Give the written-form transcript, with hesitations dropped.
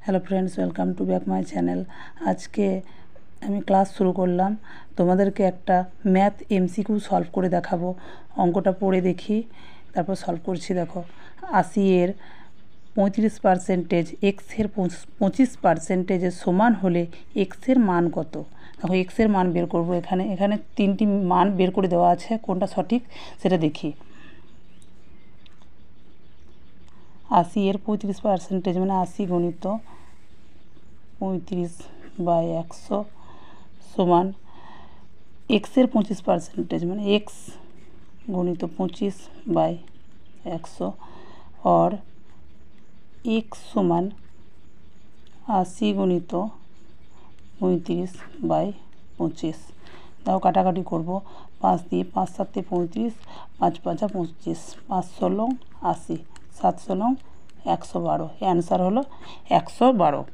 Hello friends, welcome to back my channel. আজকে আমি class শুরু করলাম। তোমাদেরকে একটা ম্যাথ এমসিকিউ সলভ করে দেখাবো। অঙ্কটা পড়ে দেখি, তারপর সলভ করছি। দেখো, ৮০ এর ৩৫% এক্সের 25% সমান হলে এক্সের মান কত? দেখো, এক্সের মান বের করবো। এখানে তিনটি মান বের করে দেওয়া আছে, কোনটা সঠিক সেটা দেখি। ৮০ এর 35% মানে ৮০ গুণিত 35/100 সমান এক্সের 25% মানে এক্স গুণিত 25/100 और এক্স সমান ৮০ গুণিত 35/25। দেখো, কাটাকাটি করবো। 5 দিয়ে 5 7 35, 5 5 25, 5 16 80, 7 16 112। অ্যান্সার হলো 112।